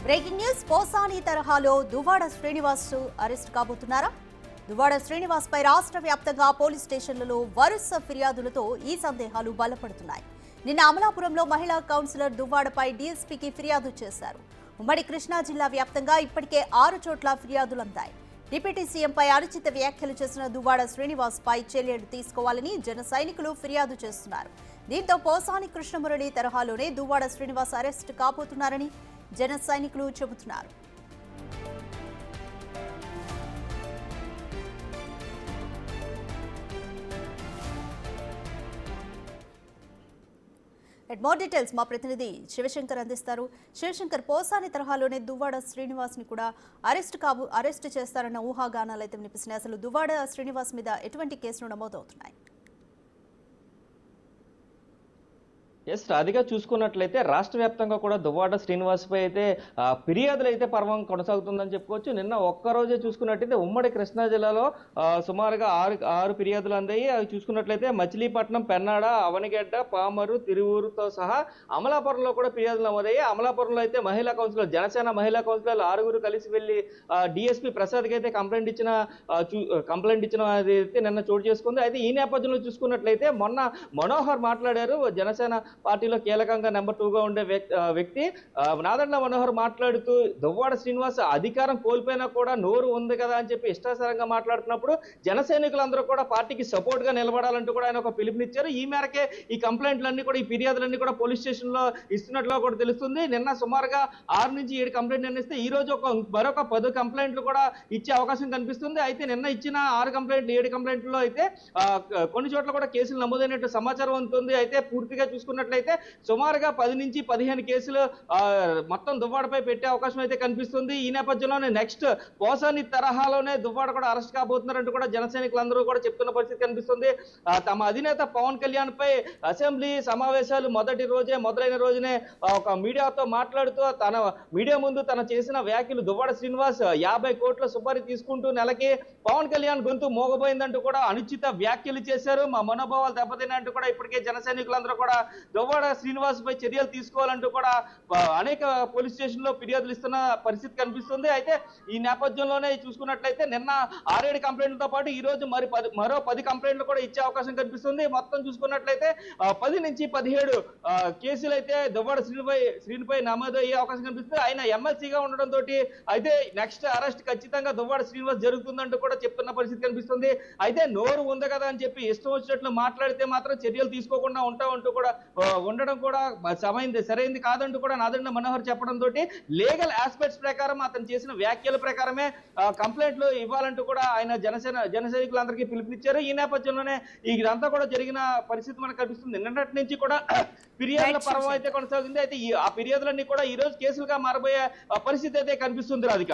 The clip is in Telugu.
బ్రేకింగ్ న్యూస్ పోసాని తరహాలో దువ్వాడ శ్రీనివాస్ అరెస్ట్ కాబోతున్నారా? దువ్వాడ శ్రీనివాస్ పై రాష్ట్ర వ్యాప్తంగా పోలీస్ స్టేషన్లలో వరుస ఫిర్యాదులతో ఈ సందేహాలు బలపడుతున్నాయి. నిన్న అమలాపురంలో మహిళా కౌన్సిలర్ దువ్వాడపై డీఎస్పీకి ఫిర్యాదు చేశారు. ఉమ్మడి కృష్ణా జిల్లా వ్యాప్తంగా ఇప్పటికే 6 చోట్ల ఫిర్యాదులు అందాయి. డిప్యూటీ సీఎంపై అనుచిత వ్యాఖ్యలు చేసిన దువ్వాడ శ్రీనివాస్ పై చర్యలు తీసుకోవాలని జన సైనికులు ఫిర్యాదు చేస్తున్నారు. దీంతో పోసాని కృష్ణమురళి తరహాలోనే దువ్వాడ శ్రీనివాస్ అరెస్ట్ కాబోతున్నారని జన సైనికులు చెబుతున్నారు. మోర్ డీటెయిల్స్ మా ప్రతినిధి శివశంకర్ అందిస్తారు. శివశంకర్, పోసాని తరహాలోనే దువ్వాడ శ్రీనివాస్ ని కూడా అరెస్ట్ చేస్తారన్న ఊహాగానాలు అయితే వినిపిస్తున్నాయి. అసలు దువ్వాడ శ్రీనివాస్ మీద ఎటువంటి కేసులు నమోదవుతున్నాయి? ఎస్, రాధిగా చూసుకున్నట్లయితే రాష్ట్ర వ్యాప్తంగా కూడా దువ్వాడ శ్రీనివాస్ పై అయితే ఫిర్యాదులు అయితే పర్వం కొనసాగుతుందని చెప్పుకోవచ్చు. నిన్న ఒక్కరోజే చూసుకున్నట్లయితే ఉమ్మడి కృష్ణా జిల్లాలో సుమారుగా ఆరు ఫిర్యాదులు అందాయి. అవి చూసుకున్నట్లయితే మచిలీపట్నం, పెన్నాడ, అవనిగడ్డ, పామరు, తిరువూరుతో సహా అమలాపురంలో కూడా ఫిర్యాదులు నమోదయ్యాయి. అమలాపురంలో అయితే మహిళా కౌన్సిలర్, జనసేన మహిళా కౌన్సిలర్లు 6 కలిసి వెళ్లి డిఎస్పీ ప్రసాద్కి అయితే కంప్లైంట్ ఇచ్చిన అయితే నిన్న చోటు చేసుకుంది. అయితే ఈ నేపథ్యంలో చూసుకున్నట్లయితే మొన్న మనోహర్ మాట్లాడారు. జనసేన పార్టీలో కీలకంగా నెంబర్ 2గా ఉండే వ్యక్తి నాదెండ్ల మనోహర్ మాట్లాడుతూ దువ్వాడ శ్రీనివాస్ అధికారం కోల్పోయినా కూడా నోరు ఉంది కదా అని చెప్పి ఇష్టాసారంగా మాట్లాడుతున్నప్పుడు జన సైనికులందరూ కూడా పార్టీకి సపోర్ట్ గా నిలబడాలంటూ కూడా ఆయన ఒక పిలుపునిచ్చారు. ఈ మేరకే ఈ కంప్లైంట్లన్నీ కూడా, ఈ ఫిర్యాదులన్నీ కూడా పోలీస్ స్టేషన్ లో ఇస్తున్నట్లు కూడా తెలుస్తుంది. నిన్న సుమారుగా 6 నుంచి 7 కంప్లైంట్లు అందిస్తే ఈ రోజు మరొక 10 కంప్లైంట్లు కూడా ఇచ్చే అవకాశం కనిపిస్తుంది. అయితే నిన్న ఇచ్చిన 6 కంప్లైంట్లు 7 కంప్లైంట్లో అయితే కొన్ని చోట్ల కూడా కేసులు నమోదైనట్టు సమాచారం ఉంటుంది. అయితే పూర్తిగా చూసుకున్నట్లయితే సుమారుగా 10 నుంచి 15 కేసులు మొత్తం దువ్వాడపై పెట్టే అవకాశం అయితే కనిపిస్తుంది. ఈ నేపథ్యంలోనే నెక్స్ట్ పోసాని తరహాలోనే దువ్వాడ కూడా అరెస్ట్ కాబోతున్నారంటూ కూడా జన సైనికులందరూ కూడా చెప్తున్న పరిస్థితి కనిపిస్తుంది. తమ అధినేత పవన్ కళ్యాణ్ పై అసెంబ్లీ సమావేశాలు మొదలైన రోజునే ఒక మీడియాతో మాట్లాడుతూ తన మీడియా ముందు తన చేసిన వ్యాఖ్యలు, దువ్వాడ శ్రీనివాస్ 50 కోట్ల సుపారీ తీసుకుంటూ నెలకి పవన్ కళ్యాణ్ గొంతు మోగబోయిందంటూ కూడా అనుచిత వ్యాఖ్యలు చేశారు. మా మనోభావాలు దెబ్బతిన్నాయంటూ కూడా ఇప్పటికే జన సైనికులందరూ కూడా దువ్వాడ శ్రీనివాస్ పై చర్యలు తీసుకోవాలంటూ కూడా అనేక పోలీస్ స్టేషన్ లో ఫిర్యాదులు ఇస్తున్న పరిస్థితి కనిపిస్తుంది. అయితే ఈ నేపథ్యంలోనే చూసుకున్నట్లయితే నిన్న 6-7 కంప్లైంట్లతో పాటు ఈ రోజు మరో 10 కంప్లైంట్లు కూడా ఇచ్చే అవకాశం కనిపిస్తుంది. మొత్తం చూసుకున్నట్లయితే 10 నుంచి 17 కేసులు అయితే దువ్వాడ శ్రీనిపై నమోదయ్యే అవకాశం కనిపిస్తుంది. ఆయన ఎమ్మెల్సీగా ఉండడంతో అయితే నెక్స్ట్ అరెస్ట్ ఖచ్చితంగా దువ్వాడ శ్రీనివాస్ జరుగుతుందంటూ కూడా చెప్తున్న పరిస్థితి కనిపిస్తుంది. అయితే నోరు ఉంది కదా అని చెప్పి ఇష్టం వచ్చినట్లు మాట్లాడితే మాత్రం చర్యలు తీసుకోకుండా ఉంటామంటూ కూడా ఉండడం కూడా సరైంది కాదంటూ కూడా నాదెండ్ల మనోహర్ చెప్పడంతో లీగల్ ఆస్పెక్ట్స్ ప్రకారం అతను చేసిన వ్యాఖ్యల ప్రకారమే కంప్లైంట్లు ఇవ్వాలంటూ కూడా ఆయన జన సైనికులందరికీ పిలుపునిచ్చారు. ఈ నేపథ్యంలోనే ఇదంతా కూడా జరిగిన పరిస్థితి మనకు కనిపిస్తుంది. నిన్నటి నుంచి కూడా ఫిర్యాదుల పర్వం అయితే కొనసాగింది. అయితే ఆ ఫిర్యాదులన్నీ కూడా ఈ రోజు కేసులుగా మారబోయే పరిస్థితి అయితే కనిపిస్తుంది. రాధిక.